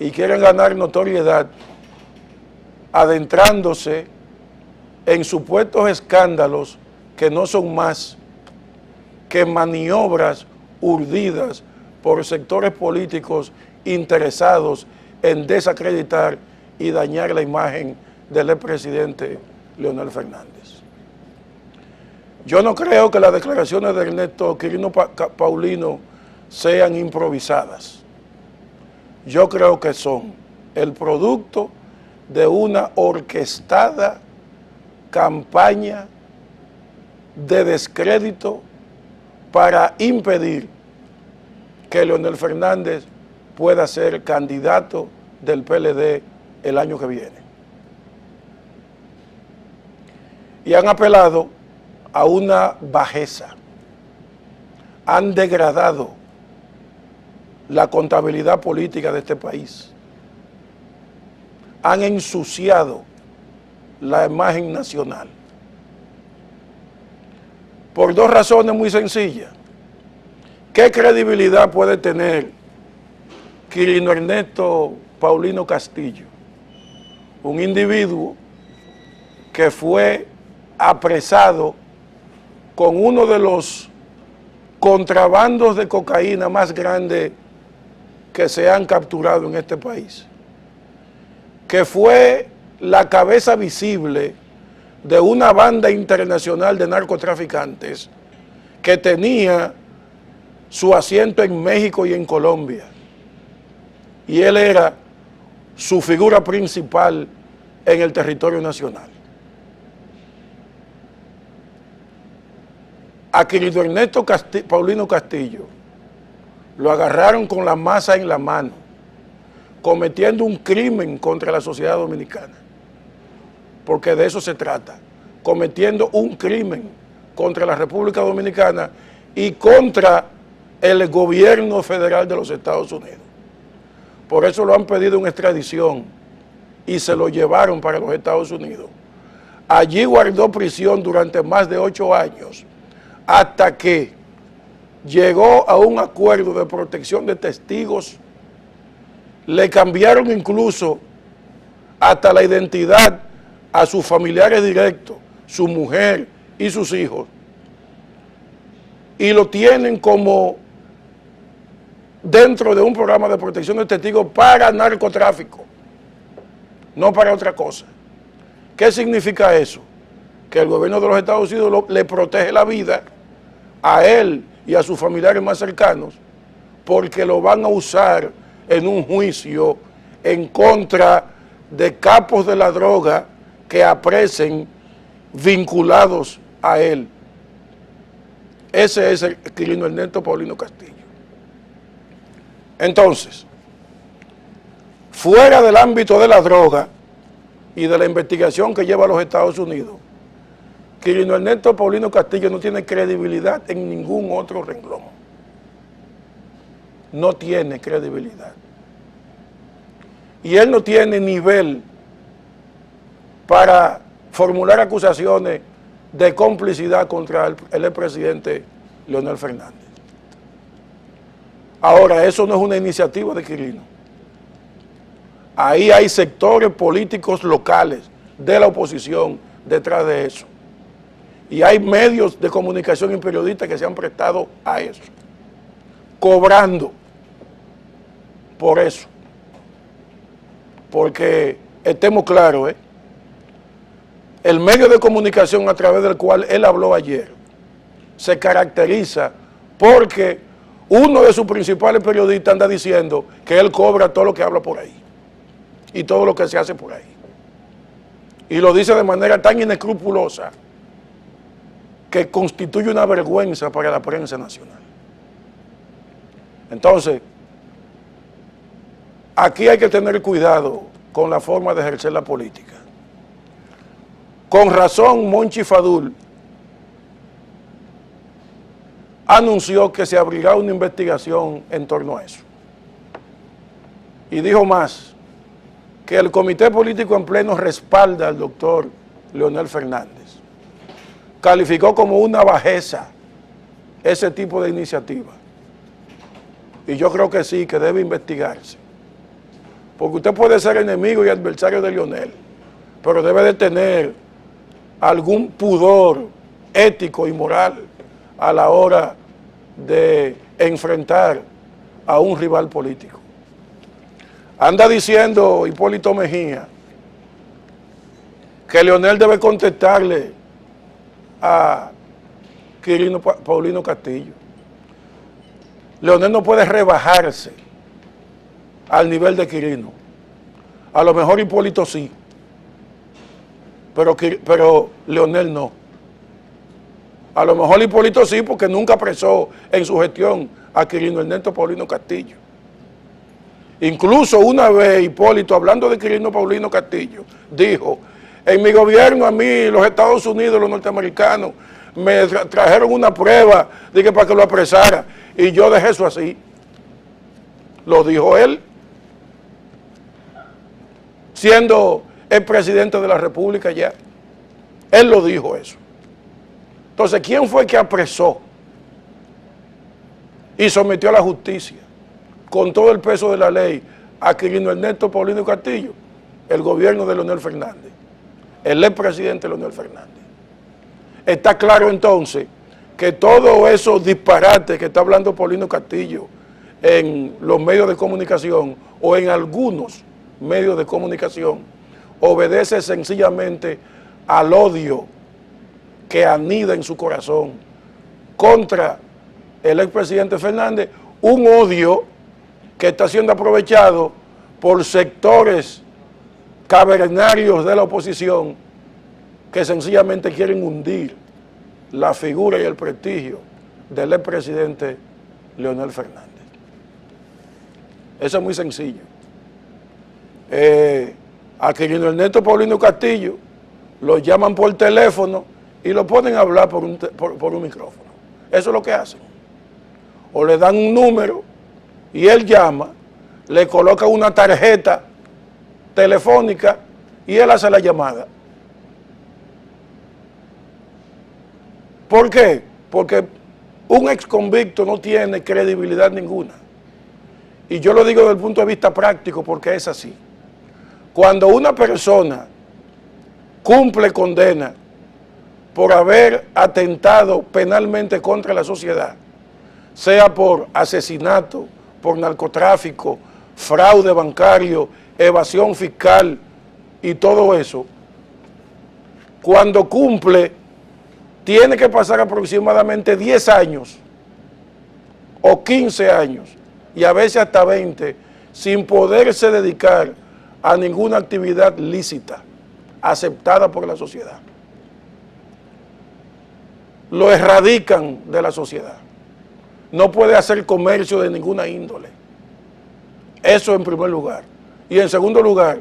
y quieren ganar notoriedad adentrándose en supuestos escándalos que no son más que maniobras urdidas por sectores políticos interesados en desacreditar y dañar la imagen del expresidente Leonel Fernández. Yo no creo que las declaraciones de Ernesto Quirino Paulino sean improvisadas. Yo creo que son el producto de una orquestada campaña de descrédito para impedir que Leonel Fernández pueda ser candidato del PLD el año que viene. Y han apelado a una bajeza, han degradado la contabilidad política de este país, han ensuciado la imagen nacional. Por dos razones muy sencillas. ¿Qué credibilidad puede tener Quirino Ernesto Paulino Castillo? Un individuo que fue apresado con uno de los contrabandos de cocaína más grandes que se han capturado en este país, que fue la cabeza visible de una banda internacional de narcotraficantes que tenía su asiento en México y en Colombia, y él era su figura principal en el territorio nacional. A Quirino Ernesto Paulino Castillo lo agarraron con la masa en la mano, cometiendo un crimen contra la sociedad dominicana, porque de eso se trata, cometiendo un crimen contra la República Dominicana y contra el gobierno federal de los Estados Unidos. Por eso lo han pedido en extradición y se lo llevaron para los Estados Unidos. Allí guardó prisión durante más de 8 años, hasta que llegó a un acuerdo de protección de testigos. Le cambiaron incluso hasta la identidad a sus familiares directos, su mujer y sus hijos, y lo tienen como dentro de un programa de protección de testigos para narcotráfico, no para otra cosa. ¿Qué significa eso? Que el gobierno de los Estados Unidos le protege la vida a él y a sus familiares más cercanos, porque lo van a usar en un juicio en contra de capos de la droga que apresen vinculados a él. Ese es el Quirino Ernesto Paulino Castillo. Entonces, fuera del ámbito de la droga y de la investigación que lleva a los Estados Unidos, Quirino Ernesto Paulino Castillo no tiene credibilidad en ningún otro renglón. No tiene credibilidad. Y él no tiene nivel para formular acusaciones de complicidad contra el expresidente Leonel Fernández. Ahora, eso no es una iniciativa de Quirino. Ahí hay sectores políticos locales de la oposición detrás de eso. Y hay medios de comunicación y periodistas que se han prestado a eso, cobrando por eso. Porque estemos claros, el medio de comunicación a través del cual él habló ayer se caracteriza porque uno de sus principales periodistas anda diciendo que él cobra todo lo que habla por ahí y todo lo que se hace por ahí. Y lo dice de manera tan inescrupulosa que constituye una vergüenza para la prensa nacional. Entonces, aquí hay que tener cuidado con la forma de ejercer la política. Con razón, Monchi Fadul anunció que se abrirá una investigación en torno a eso. Y dijo más, que el Comité Político en Pleno respalda al doctor Leonel Fernández. Calificó como una bajeza ese tipo de iniciativa. Y yo creo que sí, que debe investigarse. porque usted puede ser enemigo y adversario de Leonel, pero debe de tener algún pudor ético y moral a la hora de enfrentar a un rival político. Anda diciendo Hipólito Mejía que Leonel debe contestarle a Paulino Castillo. Leonel no puede rebajarse al nivel de Quirino. A lo mejor Hipólito sí, pero Leonel no. A lo mejor Hipólito sí, porque nunca apresó en su gestión a Quirino Ernesto Paulino Castillo. Incluso una vez Hipólito, hablando de Quirino Paulino Castillo, dijo: en mi gobierno a mí los Estados Unidos, los norteamericanos, me trajeron una prueba de que para que lo apresara, y yo dejé eso así. Lo dijo él, siendo el presidente de la República ya. Él lo dijo eso. Entonces, ¿quién fue que apresó y sometió a la justicia con todo el peso de la ley a Quirino Ernesto Paulino Castillo? El gobierno de Leonel Fernández, el expresidente Leonel Fernández. Está claro entonces que todos esos disparates que está hablando Paulino Castillo en los medios de comunicación o en algunos medios de comunicación obedece sencillamente al odio que anida en su corazón contra el expresidente Fernández, un odio que está siendo aprovechado por sectores cavernarios de la oposición que sencillamente quieren hundir la figura y el prestigio del expresidente Leonel Fernández. Eso es muy sencillo. A Quirino Ernesto Paulino Castillo lo llaman por teléfono y lo ponen a hablar por un micrófono. Eso es lo que hacen. O le dan un número y él llama, le coloca una tarjeta telefónica y él hace la llamada. ¿Por qué? Porque un ex convicto no tiene credibilidad ninguna. Y yo lo digo desde el punto de vista práctico porque es así. Cuando una persona cumple condena por haber atentado penalmente contra la sociedad, sea por asesinato, por narcotráfico, fraude bancario, evasión fiscal y todo eso, cuando cumple, tiene que pasar aproximadamente 10 años o 15 años y a veces hasta 20 sin poderse dedicar a ninguna actividad lícita aceptada por la sociedad. Lo erradican de la sociedad. No puede hacer comercio de ninguna índole. Eso en primer lugar. Y en segundo lugar,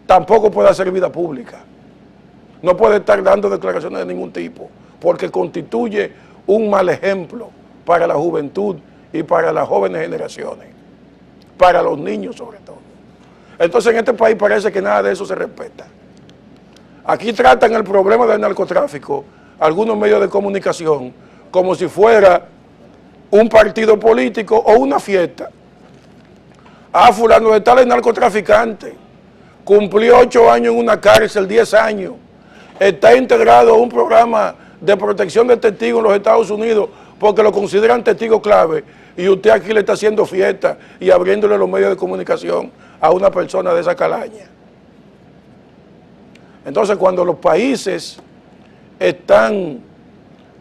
tampoco puede hacer vida pública. No puede estar dando declaraciones de ningún tipo, porque constituye un mal ejemplo para la juventud y para las jóvenes generaciones, para los niños sobre todo. Entonces en este país parece que nada de eso se respeta. Aquí tratan el problema del narcotráfico algunos medios de comunicación como si fuera un partido político o una fiesta. Ah, fulano de tal es narcotraficante, cumplió 8 años en una cárcel, 10 años, está integrado a un programa de protección de testigos en los Estados Unidos porque lo consideran testigo clave, y usted aquí le está haciendo fiesta y abriéndole los medios de comunicación a una persona de esa calaña. Entonces, cuando los países están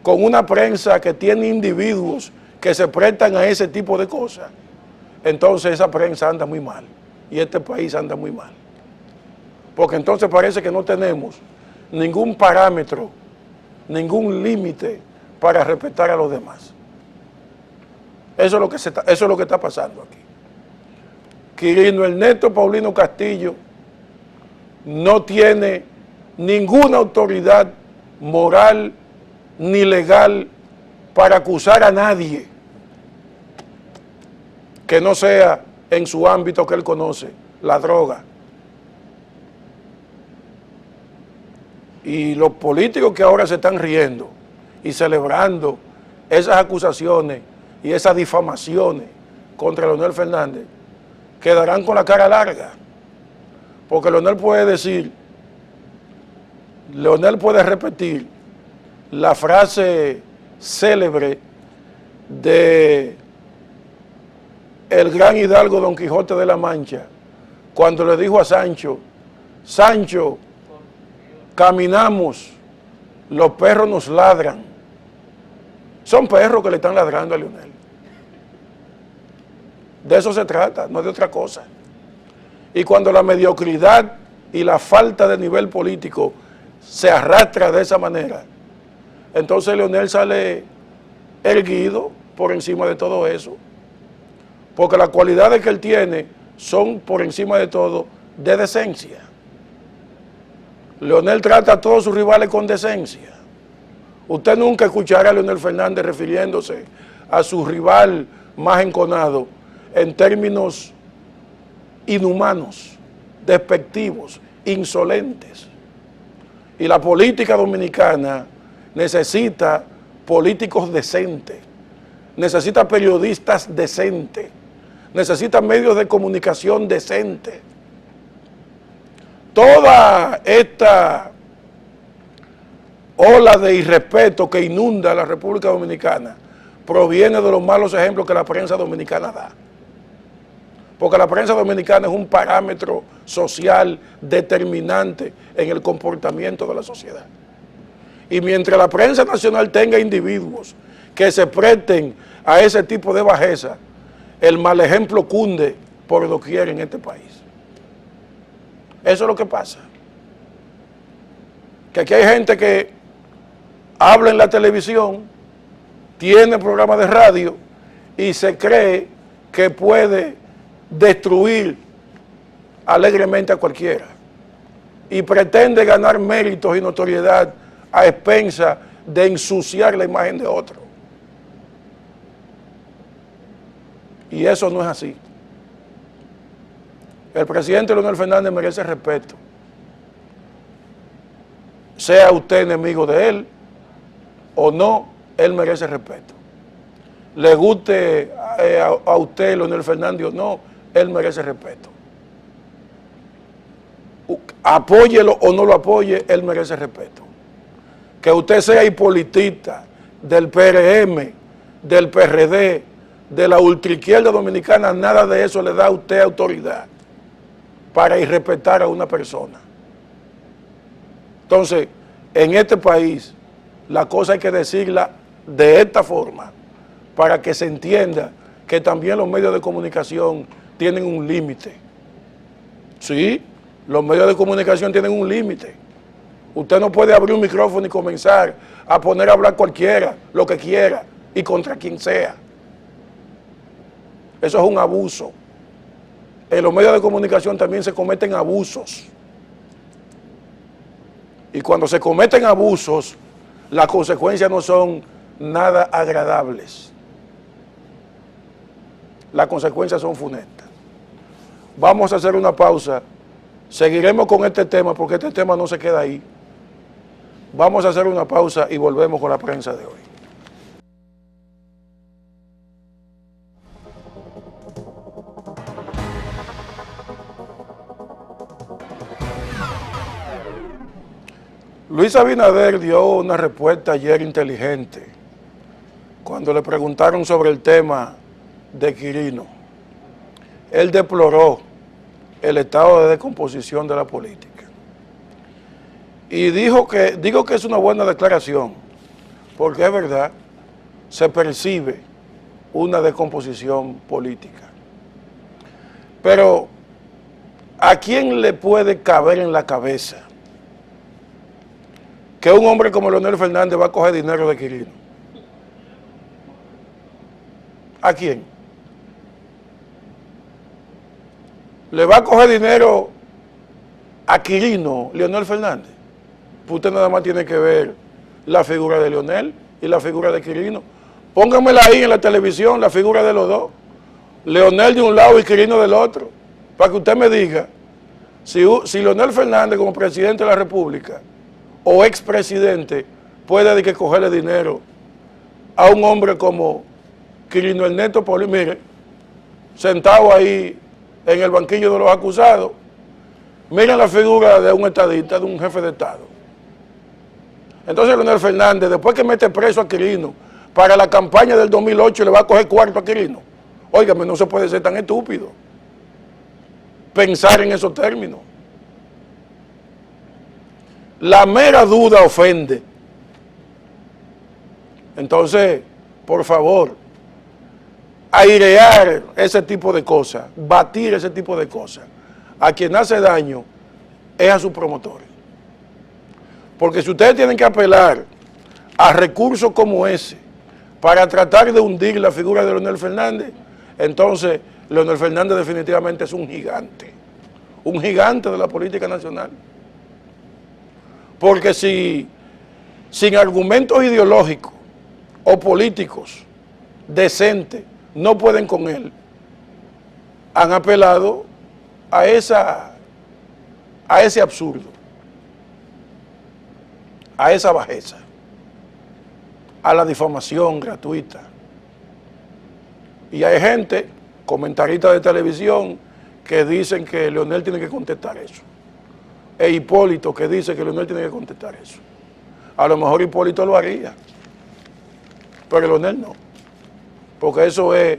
con una prensa que tiene individuos que se prestan a ese tipo de cosas, entonces esa prensa anda muy mal y este país anda muy mal. Porque entonces parece que no tenemos ningún parámetro, ningún límite para respetar a los demás. Eso es lo que está pasando aquí. Quirino Ernesto Paulino Castillo no tiene ninguna autoridad moral ni legal para acusar a nadie que no sea en su ámbito que él conoce, la droga. Y los políticos que ahora se están riendo y celebrando esas acusaciones y esas difamaciones contra Leonel Fernández quedarán con la cara larga, Porque Leonel puede decir, Leonel puede repetir la frase célebre de el gran hidalgo Don Quijote de la Mancha, cuando le dijo a Sancho, Sancho, caminamos, los perros nos ladran. Son perros que le están ladrando a Leonel. De eso se trata, no de otra cosa. Y cuando la mediocridad y la falta de nivel político se arrastra de esa manera, entonces Leonel sale erguido por encima de todo eso. Porque las cualidades que él tiene son, por encima de todo, de decencia. Leonel trata a todos sus rivales con decencia. Usted nunca escuchará a Leonel Fernández refiriéndose a su rival más enconado en términos inhumanos, despectivos, insolentes. Y la política dominicana necesita políticos decentes, necesita periodistas decentes, necesita medios de comunicación decentes. Toda esta ola de irrespeto que inunda la República Dominicana proviene de los malos ejemplos que la prensa dominicana da. Porque la prensa dominicana es un parámetro social determinante en el comportamiento de la sociedad. Y mientras la prensa nacional tenga individuos que se presten a ese tipo de bajeza, el mal ejemplo cunde por doquier en este país. Eso es lo que pasa. Que aquí hay gente que habla en la televisión, tiene programas de radio y se cree que puede destruir alegremente a cualquiera y pretende ganar méritos y notoriedad a expensas de ensuciar la imagen de otro. Y eso no es así. El presidente Leonel Fernández merece respeto. Sea usted enemigo de él o no, él merece respeto. Le guste a usted Leonel Fernández o no, él merece respeto. Apóyelo o no lo apoye, él merece respeto. Que usted sea hipolitista del PRM, del PRD, de la ultraizquierda dominicana, nada de eso le da a usted autoridad para irrespetar a una persona. Entonces, en este país, la cosa hay que decirla de esta forma, para que se entienda que también los medios de comunicación tienen un límite. Sí, los medios de comunicación tienen un límite. Usted no puede abrir un micrófono y comenzar a poner a hablar cualquiera, lo que quiera, y contra quien sea. Eso es un abuso. En los medios de comunicación también se cometen abusos. Y cuando se cometen abusos, las consecuencias no son nada agradables. Las consecuencias son funestas. Vamos a hacer una pausa. Seguiremos con este tema porque este tema no se queda ahí. Vamos a hacer una pausa y volvemos con la prensa de hoy. Luis Abinader dio una respuesta ayer inteligente cuando le preguntaron sobre el tema de Quirino. Él deploró el estado de descomposición de la política y digo que es una buena declaración porque es verdad, se percibe una descomposición política. Pero ¿a quién le puede caber en la cabeza que un hombre como Leonel Fernández va a coger dinero de Quirino? ¿A quién? ¿Le va a coger dinero a Quirino, Leonel Fernández? Pues usted nada más tiene que ver la figura de Leonel y la figura de Quirino. Póngamela ahí en la televisión, la figura de los dos. Leonel de un lado y Quirino del otro. Para que usted me diga, si Leonel Fernández como presidente de la República o expresidente puede de que cogerle dinero a un hombre como Quirino Ernesto Poli, mire, sentado ahí en el banquillo de los acusados, Miren la figura de un estadista, de un jefe de Estado. Entonces Leonel Fernández, después que mete preso a Quirino, para la campaña del 2008 le va a coger cuarto a Quirino. Óigame, no se puede ser tan estúpido. Pensar en esos términos. La mera duda ofende. Entonces, por favor, airear ese tipo de cosas, batir ese tipo de cosas, a quien hace daño es a sus promotores. Porque si ustedes tienen que apelar a recursos como ese para tratar de hundir la figura de Leonel Fernández, entonces Leonel Fernández definitivamente es un gigante de la política nacional. Porque si sin argumentos ideológicos o políticos decentes no pueden con él, han apelado a ese absurdo, a esa bajeza, a la difamación gratuita. Y hay gente, comentaristas de televisión, que dicen que Leonel tiene que contestar eso. E Hipólito, que dice que Leonel tiene que contestar eso. A lo mejor Hipólito lo haría, pero Leonel no. Porque eso es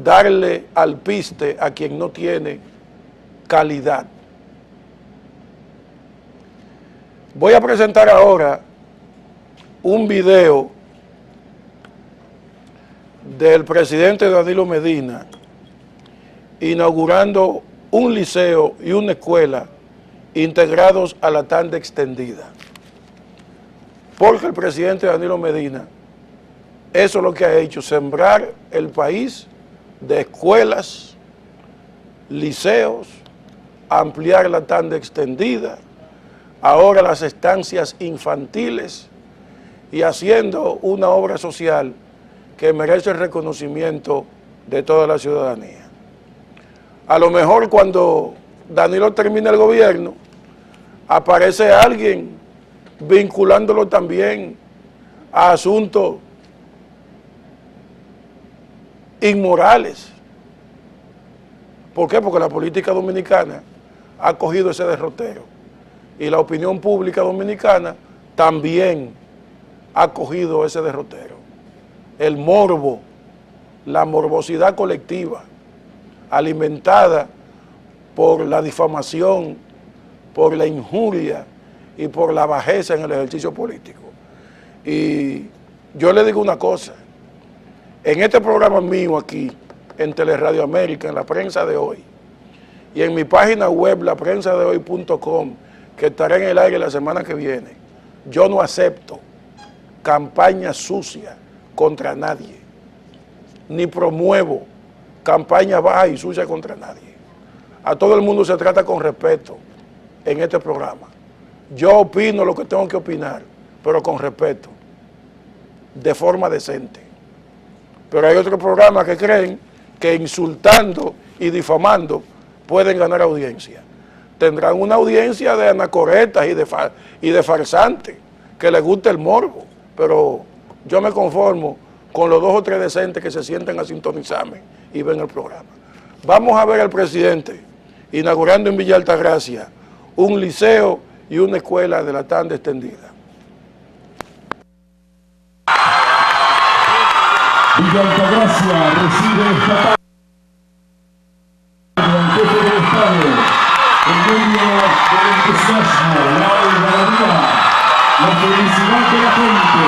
darle al piste a quien no tiene calidad. Voy a presentar ahora un video del presidente Danilo Medina inaugurando un liceo y una escuela integrados a la tanda extendida. Porque el presidente Danilo Medina, eso es lo que ha hecho, sembrar el país de escuelas, liceos, ampliar la tanda extendida, ahora las estancias infantiles y haciendo una obra social que merece el reconocimiento de toda la ciudadanía. A lo mejor cuando Danilo termine el gobierno, aparece alguien vinculándolo también a asuntos inmorales. ¿Por qué? Porque la política dominicana ha cogido ese derrotero y la opinión pública dominicana también ha cogido ese derrotero. El morbo, la morbosidad colectiva, alimentada por la difamación, por la injuria y por la bajeza en el ejercicio político. Y yo le digo una cosa, en este programa mío aquí, en Teleradio América, en La Prensa de Hoy, y en mi página web, laprensadehoy.com, que estará en el aire la semana que viene, yo no acepto campaña sucia contra nadie, ni promuevo campaña baja y sucia contra nadie. A todo el mundo se trata con respeto en este programa. Yo opino lo que tengo que opinar, pero con respeto, de forma decente. Pero hay otros programas que creen que insultando y difamando pueden ganar audiencia. Tendrán una audiencia de anacoretas y de farsantes que les gusta el morbo, pero yo me conformo con los 2 o 3 decentes que se sienten a sintonizarme y ven el programa. Vamos a ver al presidente inaugurando en Villa Altagracia un liceo y una escuela de la tanda extendida. Villa Altagracia recibe esta tarde al jefe del Estado, en medio del entusiasmo, la algarabía, la felicidad de la gente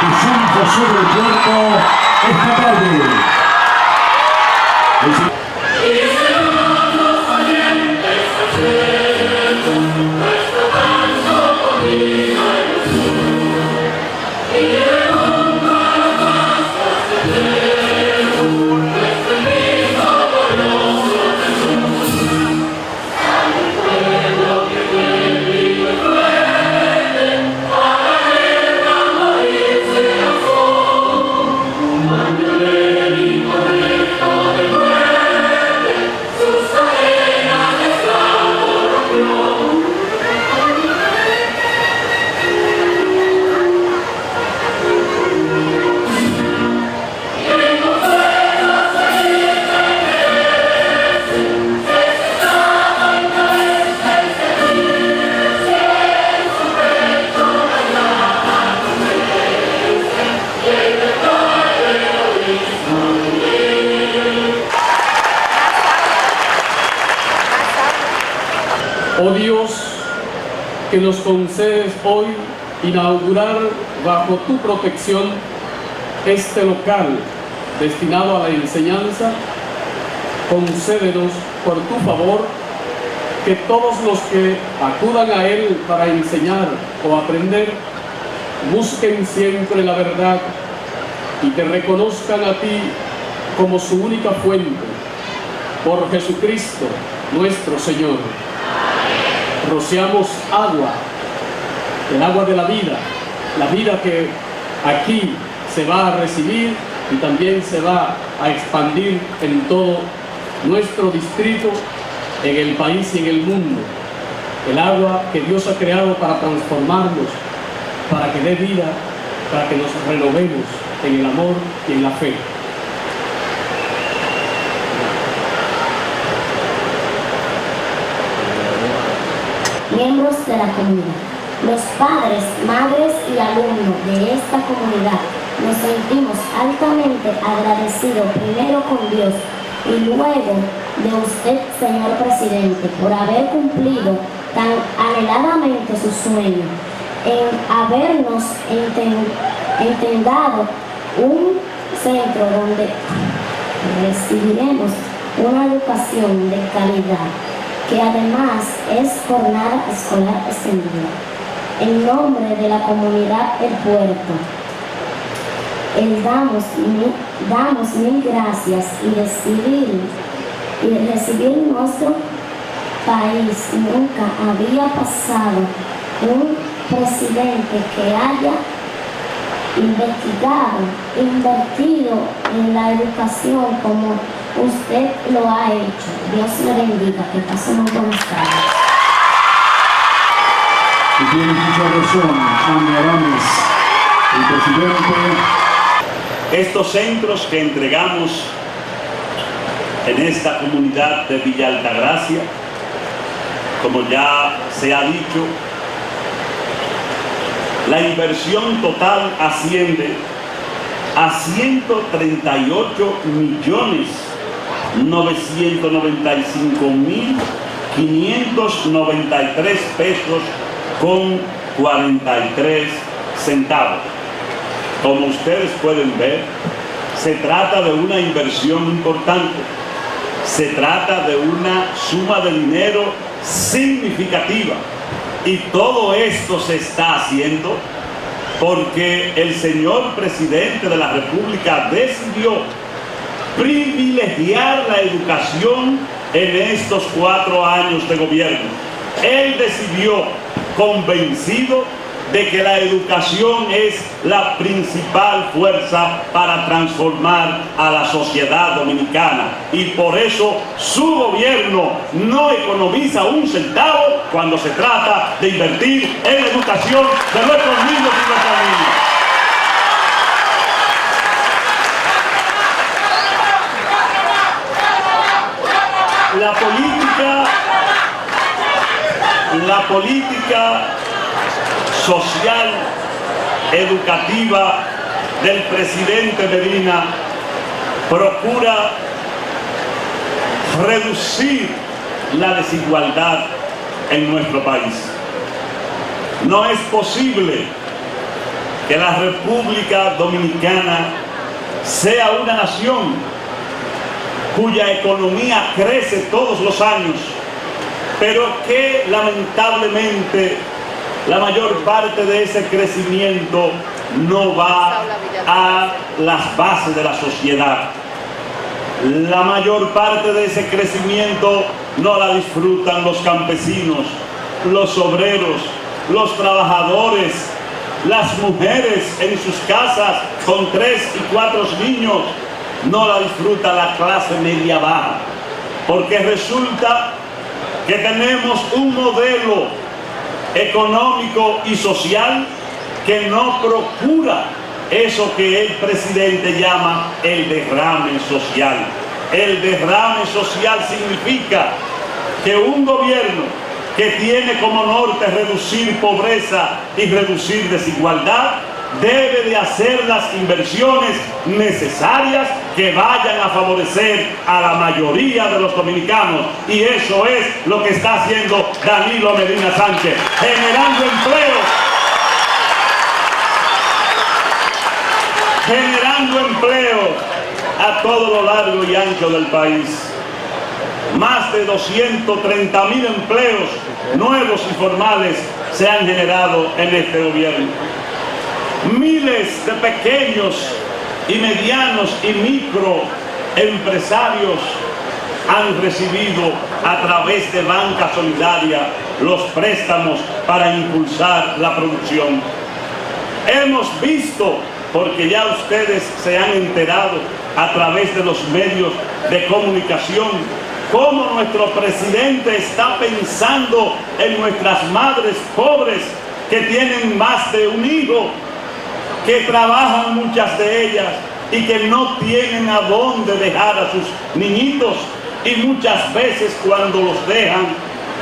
de San José del Puerto esta tarde. Oh Dios, que nos concedes hoy inaugurar bajo tu protección este local destinado a la enseñanza, concédenos por tu favor que todos los que acudan a él para enseñar o aprender busquen siempre la verdad y te reconozcan a ti como su única fuente, por Jesucristo nuestro Señor. Rociamos agua, el agua de la vida que aquí se va a recibir y también se va a expandir en todo nuestro distrito, en el país y en el mundo. El agua que Dios ha creado para transformarnos, para que dé vida, para que nos renovemos en el amor y en la fe. Miembros de la comunidad, los padres, madres y alumnos de esta comunidad nos sentimos altamente agradecidos primero con Dios y luego de usted, señor presidente, por haber cumplido tan anheladamente su sueño en habernos entregado un centro donde recibiremos una educación de calidad, que además es jornada escolar extendida. En nombre de la comunidad El Puerto, damos mil gracias y recibir nuestro país. Nunca había pasado un presidente que haya invertido en la educación como usted lo ha hecho. Dios le bendiga, que pase muy buenas tardes. Y tiene mucha razón, Ana Arames, el presidente. Estos centros que entregamos en esta comunidad de Villa Altagracia, como ya se ha dicho, la inversión total asciende a 138.995.593 pesos con 43 centavos. Como ustedes pueden ver, se trata de una inversión importante, se trata de una suma de dinero significativa, y todo esto se está haciendo porque el señor presidente de la República decidió privilegiar la educación en estos 4 años de gobierno. Él decidió, convencido de que la educación es la principal fuerza para transformar a la sociedad dominicana, y por eso su gobierno no economiza un centavo cuando se trata de invertir en la educación de nuestros niños y nuestras niñas. La política social, educativa del presidente Medina procura reducir la desigualdad en nuestro país. No es posible que la República Dominicana sea una nación cuya economía crece todos los años, pero que lamentablemente la mayor parte de ese crecimiento no va a las bases de la sociedad. La mayor parte de ese crecimiento no la disfrutan los campesinos, los obreros, los trabajadores, las mujeres en sus casas con 3 y 4 niños. No la disfruta la clase media baja, porque resulta que tenemos un modelo económico y social que no procura eso que el presidente llama el derrame social. El derrame social significa que un gobierno que tiene como norte reducir pobreza y reducir desigualdad debe de hacer las inversiones necesarias que vayan a favorecer a la mayoría de los dominicanos, y eso es lo que está haciendo Danilo Medina Sánchez, generando empleo a todo lo largo y ancho del país. Más de 230.000 empleos nuevos y formales se han generado en este gobierno. Miles de pequeños y medianos y microempresarios han recibido a través de Banca Solidaria los préstamos para impulsar la producción. Hemos visto, porque ya ustedes se han enterado a través de los medios de comunicación, cómo nuestro presidente está pensando en nuestras madres pobres que tienen más de un hijo, que trabajan muchas de ellas y que no tienen a dónde dejar a sus niñitos, y muchas veces cuando los dejan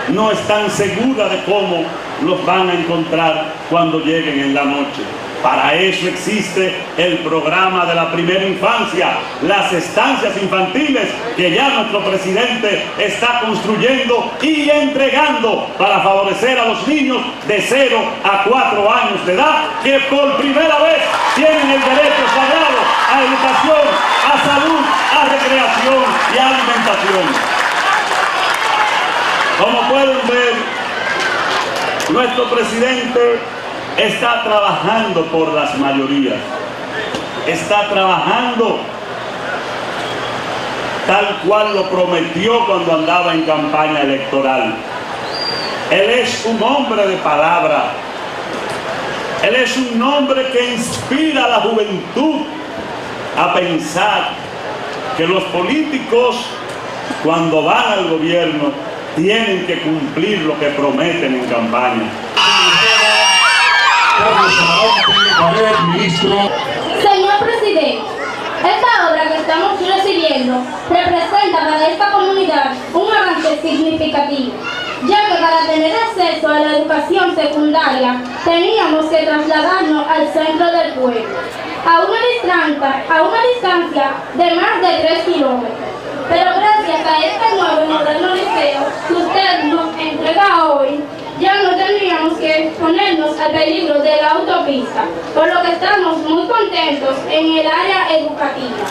no están seguras de cómo los van a encontrar cuando lleguen en la noche. Para eso existe el programa de la primera infancia, las estancias infantiles que ya nuestro presidente está construyendo y entregando para favorecer a los niños de 0 a 4 años de edad, que por primera vez tienen el derecho sagrado a educación, a salud, a recreación y a alimentación. Como pueden ver, nuestro presidente está trabajando por las mayorías, está trabajando tal cual lo prometió cuando andaba en campaña electoral. Él es un hombre de palabra, él es un hombre que inspira a la juventud a pensar que los políticos, cuando van al gobierno, tienen que cumplir lo que prometen en campaña. Señor presidente, esta obra que estamos recibiendo representa para esta comunidad un avance significativo, ya que para tener acceso a la educación secundaria teníamos que trasladarnos al centro del pueblo, a una distancia de más de 3 kilómetros. Pero gracias a este nuevo y moderno liceo que usted nos entrega hoy, ya no tendríamos que exponernos al peligro de la autopista, por lo que estamos muy contentos en el área educativa.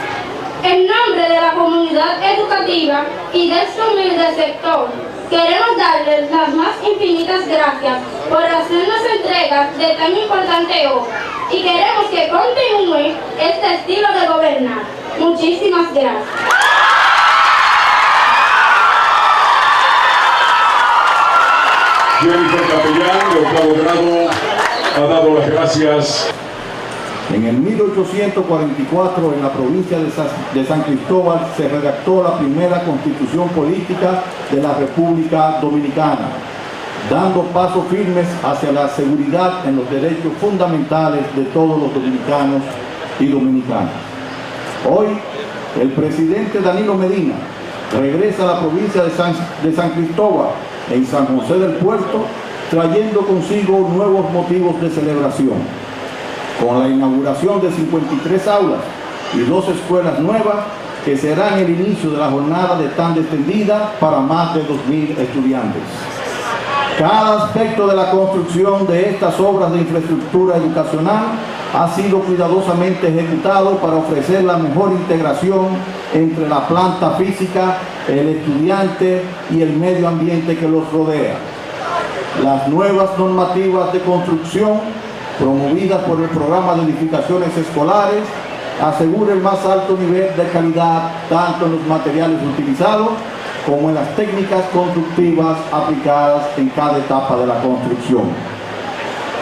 En nombre de la comunidad educativa y de este humilde sector, queremos darles las más infinitas gracias por hacernos entregas de tan importante obra, y queremos que continúe este estilo de gobernar. Muchísimas gracias. Jennifer Capellán, de octavo grado, ha dado las gracias. En el 1844, en la provincia de San Cristóbal, se redactó la primera constitución política de la República Dominicana, dando pasos firmes hacia la seguridad en los derechos fundamentales de todos los dominicanos y dominicanas. Hoy, el presidente Danilo Medina regresa a la provincia de San Cristóbal, en San José del Puerto, trayendo consigo nuevos motivos de celebración, con la inauguración de 53 aulas y 2 escuelas nuevas que serán el inicio de la jornada de tanda extendida para más de 2.000 estudiantes. Cada aspecto de la construcción de estas obras de infraestructura educacional ha sido cuidadosamente ejecutado para ofrecer la mejor integración entre la planta física, el estudiante y el medio ambiente que los rodea. Las nuevas normativas de construcción promovidas por el programa de edificaciones escolares aseguran el más alto nivel de calidad tanto en los materiales utilizados como en las técnicas constructivas aplicadas en cada etapa de la construcción.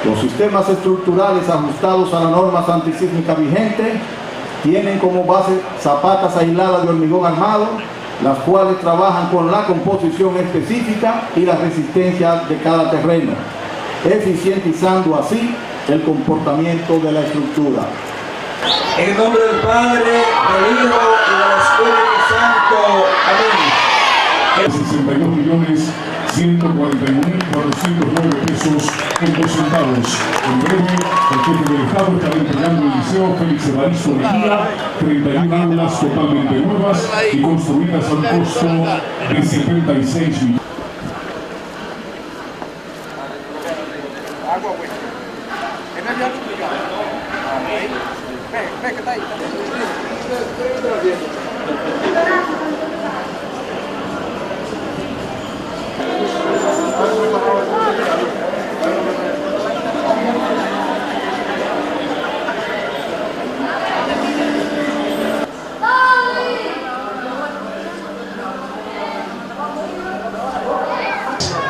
Los sistemas estructurales ajustados a las normas antisísmicas vigentes tienen como base zapatas aisladas de hormigón armado, las cuales trabajan con la composición específica y la resistencia de cada terreno, eficientizando así el comportamiento de la estructura. En el nombre del Padre, del Hijo y del Espíritu Santo. Amén. 62 141.409 pesos con 2 centavos. En breve, el jefe del Estado estará entregando el Liceo Félix Evaristo Mejía, 31 aulas totalmente nuevas y construidas al costo de 76 millones.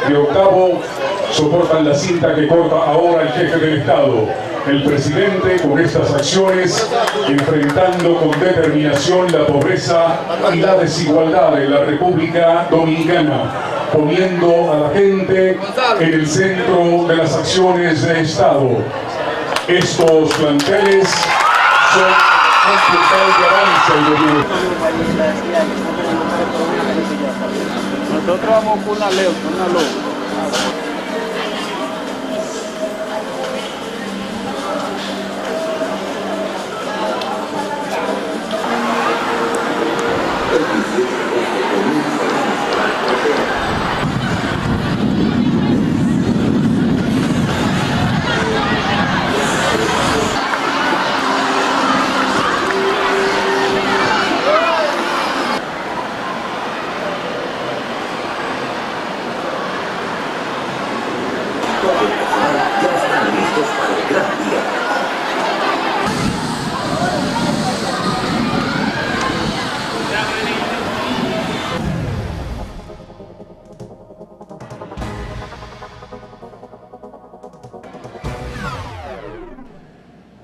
De octavo soportan la cinta que corta ahora el jefe del Estado. El presidente, con estas acciones, enfrentando con determinación la pobreza y la desigualdad en la República Dominicana, poniendo a la gente en el centro de las acciones de Estado. Estos planteles son un portal de avance al gobierno. Nosotros vamos con una ley, con una ley.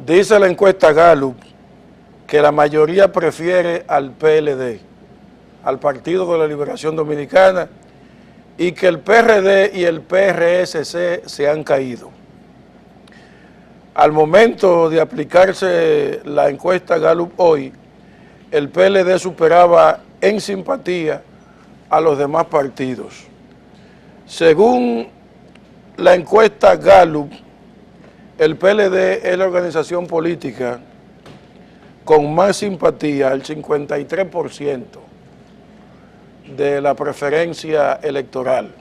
Dice la encuesta Gallup que la mayoría prefiere al PLD, al Partido de la Liberación Dominicana, y que el PRD y el PRSC se han caído. Al momento de aplicarse la encuesta Gallup hoy, el PLD superaba en simpatía a los demás partidos. Según la encuesta Gallup, el PLD es la organización política con más simpatía, el 53% de la preferencia electoral.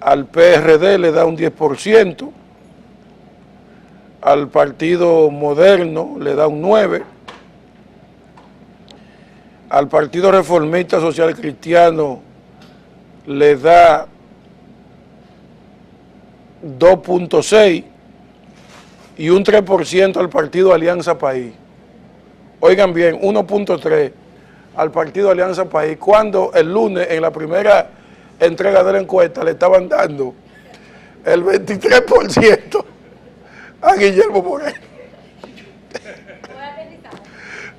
Al PRD le da un 10%, al Partido Moderno le da un 9%, al Partido Reformista Social Cristiano le da 2.6% y un 3% al Partido Alianza País. Oigan bien, 1.3% al Partido Alianza País, cuando el lunes en la primera entrega de la encuesta le estaban dando el 23% a Guillermo Moreno.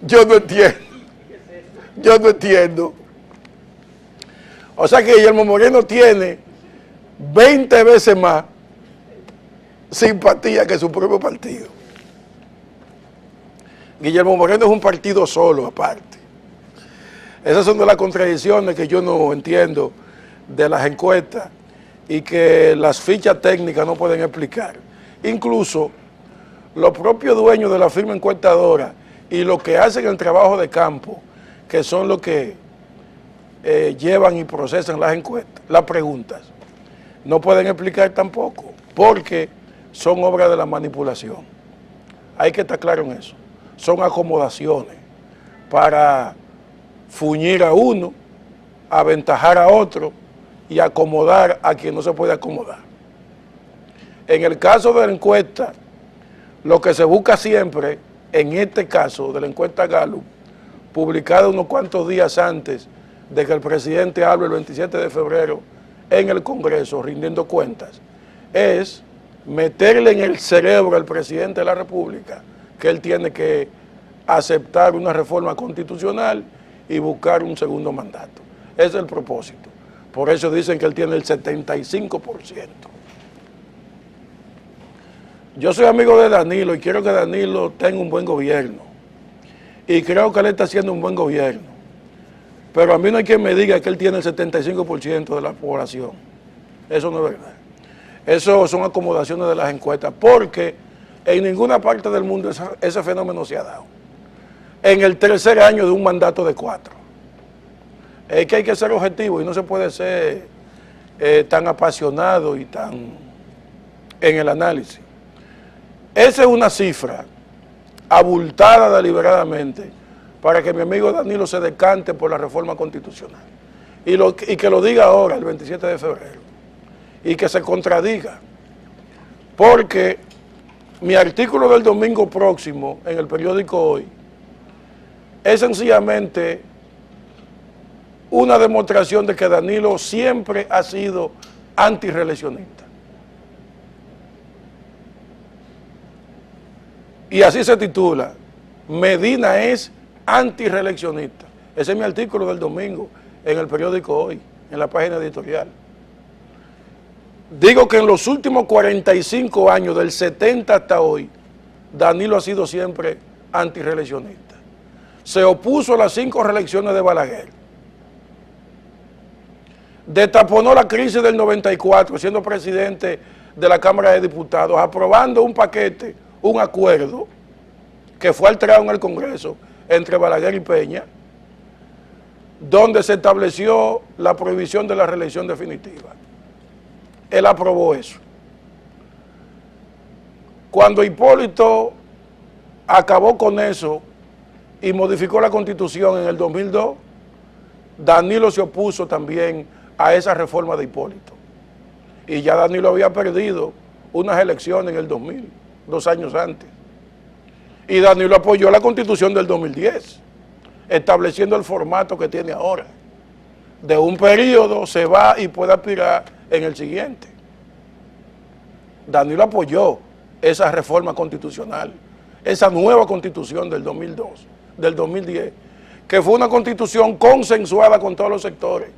Yo no entiendo. O sea que Guillermo Moreno tiene 20 veces más simpatía que su propio partido. Guillermo Moreno es un partido solo, aparte. Esas son de las contradicciones que yo no entiendo de las encuestas y que las fichas técnicas no pueden explicar. Incluso los propios dueños de la firma encuestadora y los que hacen el trabajo de campo, que son los que llevan y procesan las encuestas, las preguntas, no pueden explicar tampoco, porque son obras de la manipulación. Hay que estar claro en eso. Son acomodaciones para fuñir a uno, aventajar a otro y acomodar a quien no se puede acomodar. En el caso de la encuesta, lo que se busca siempre, en este caso de la encuesta Gallup, publicada unos cuantos días antes de que el presidente hable el 27 de febrero en el Congreso, rindiendo cuentas, es meterle en el cerebro al presidente de la República que él tiene que aceptar una reforma constitucional y buscar un segundo mandato. Ese es el propósito. Por eso dicen que él tiene el 75%. Yo soy amigo de Danilo y quiero que Danilo tenga un buen gobierno. Y creo que él está haciendo un buen gobierno. Pero a mí no hay quien me diga que él tiene el 75% de la población. Eso no es verdad. Eso son acomodaciones de las encuestas, porque en ninguna parte del mundo ese fenómeno se ha dado. En el tercer año de un mandato de 4. Es que hay que ser objetivo y no se puede ser tan apasionado y tan en el análisis. Esa es una cifra abultada deliberadamente para que mi amigo Danilo se decante por la reforma constitucional y que lo diga ahora, el 27 de febrero, y que se contradiga, porque mi artículo del domingo próximo en el periódico Hoy es sencillamente una demostración de que Danilo siempre ha sido antirreeleccionista. Y así se titula: Medina es antirreeleccionista. Ese es mi artículo del domingo en el periódico Hoy, en la página editorial. Digo que en los últimos 45 años, del 70 hasta hoy, Danilo ha sido siempre antirreeleccionista. Se opuso a las 5 reelecciones de Balaguer. Destaponó la crisis del 94, siendo presidente de la Cámara de Diputados, aprobando un paquete, un acuerdo, que fue alterado en el Congreso entre Balaguer y Peña, donde se estableció la prohibición de la reelección definitiva. Él aprobó eso. Cuando Hipólito acabó con eso y modificó la Constitución en el 2002, Danilo se opuso también a esa reforma de Hipólito. Y ya Danilo había perdido unas elecciones en el 2000, 2 años antes. Y Danilo apoyó la Constitución del 2010, estableciendo el formato que tiene ahora. De un periodo se va y puede aspirar en el siguiente. Danilo apoyó esa reforma constitucional, esa nueva constitución del 2002, del 2010, que fue una constitución consensuada con todos los sectores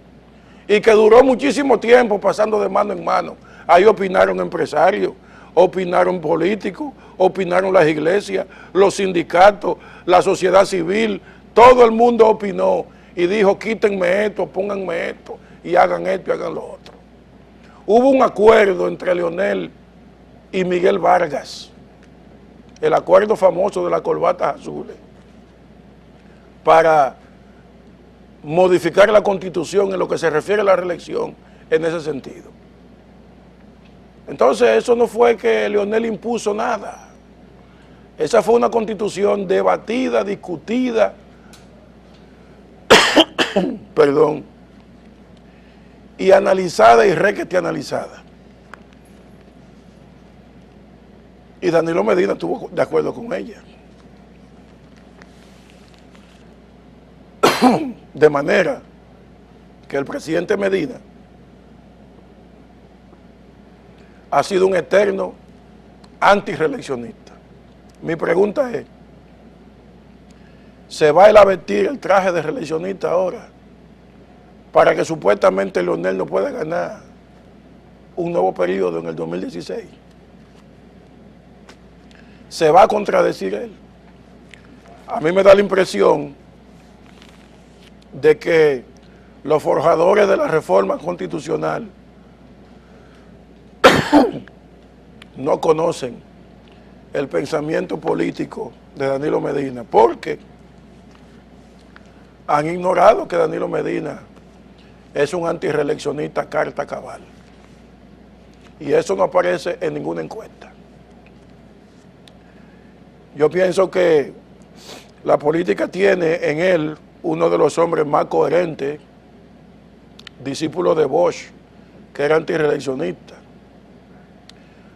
y que duró muchísimo tiempo pasando de mano en mano. Ahí opinaron empresarios, opinaron políticos, opinaron las iglesias, los sindicatos, la sociedad civil, todo el mundo opinó y dijo: quítenme esto, pónganme esto y hagan esto y hagan lo otro. Hubo un acuerdo entre Leonel y Miguel Vargas, el acuerdo famoso de las corbatas azules, para modificar la Constitución en lo que se refiere a la reelección en ese sentido. Entonces eso no fue que Leonel impuso nada. Esa fue una Constitución debatida, discutida, perdón, y analizada y requete analizada. Y Danilo Medina estuvo de acuerdo con ella. De manera que el presidente Medina ha sido un eterno antirreeleccionista. Mi pregunta es: ¿se va a vestir el traje de reeleccionista ahora para que supuestamente Leonel no pueda ganar un nuevo periodo en el 2016? ¿Se va a contradecir él? A mí me da la impresión de que los forjadores de la reforma constitucional no conocen el pensamiento político de Danilo Medina, porque han ignorado que Danilo Medina es un antirreeleccionista carta cabal. Y eso no aparece en ninguna encuesta. Yo pienso que la política tiene en él uno de los hombres más coherentes, discípulo de Bosch, que era antirreeleccionista.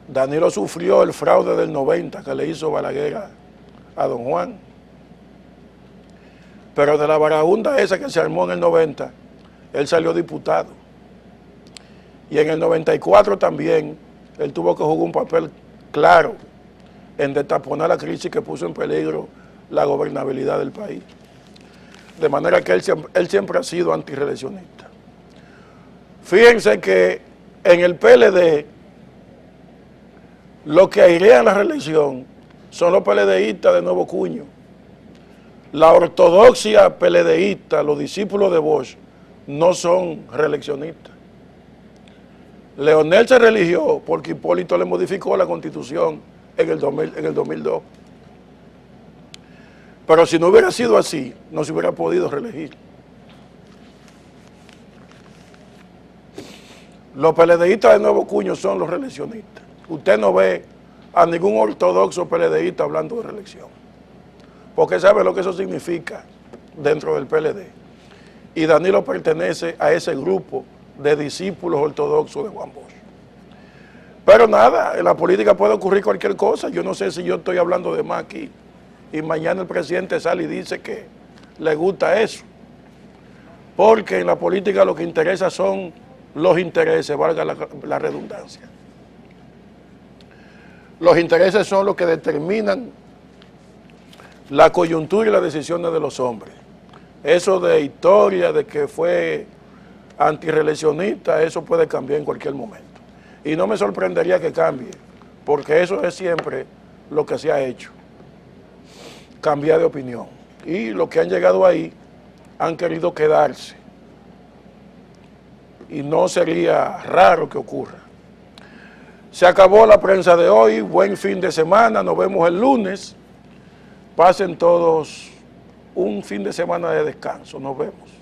Danilo sufrió el fraude del 90 que le hizo Balaguer a don Juan. Pero de la vagabunda esa que se armó en el 90, él salió diputado. Y en el 94 también, él tuvo que jugar un papel claro en destaponar la crisis que puso en peligro la gobernabilidad del país. De manera que él siempre ha sido antirreeleccionista. Fíjense que en el PLD, los que airean la reelección son los PLDistas de nuevo cuño, La ortodoxia PLDista, los discípulos de Bosch, no son reeleccionistas. Leonel se religió porque Hipólito le modificó la Constitución en el 2002. Pero si no hubiera sido así, no se hubiera podido reelegir. Los PLDistas de Nuevo Cuño son los reeleccionistas. Usted no ve a ningún ortodoxo PLDista hablando de reelección, porque sabe lo que eso significa dentro del PLD. Y Danilo pertenece a ese grupo de discípulos ortodoxos de Juan Bosch. Pero nada, en la política puede ocurrir cualquier cosa. Yo no sé si yo estoy hablando de más aquí y mañana el presidente sale y dice que le gusta eso, porque en la política lo que interesa son los intereses, valga la redundancia. Los intereses son los que determinan la coyuntura y las decisiones de los hombres. Eso de historia, de que fue antirreeleccionista, eso puede cambiar en cualquier momento. Y no me sorprendería que cambie, porque eso es siempre lo que se ha hecho, cambiar de opinión. Y los que han llegado ahí han querido quedarse. Y no sería raro que ocurra. Se acabó la prensa de hoy, buen fin de semana, nos vemos el lunes. Pasen todos un fin de semana de descanso, nos vemos.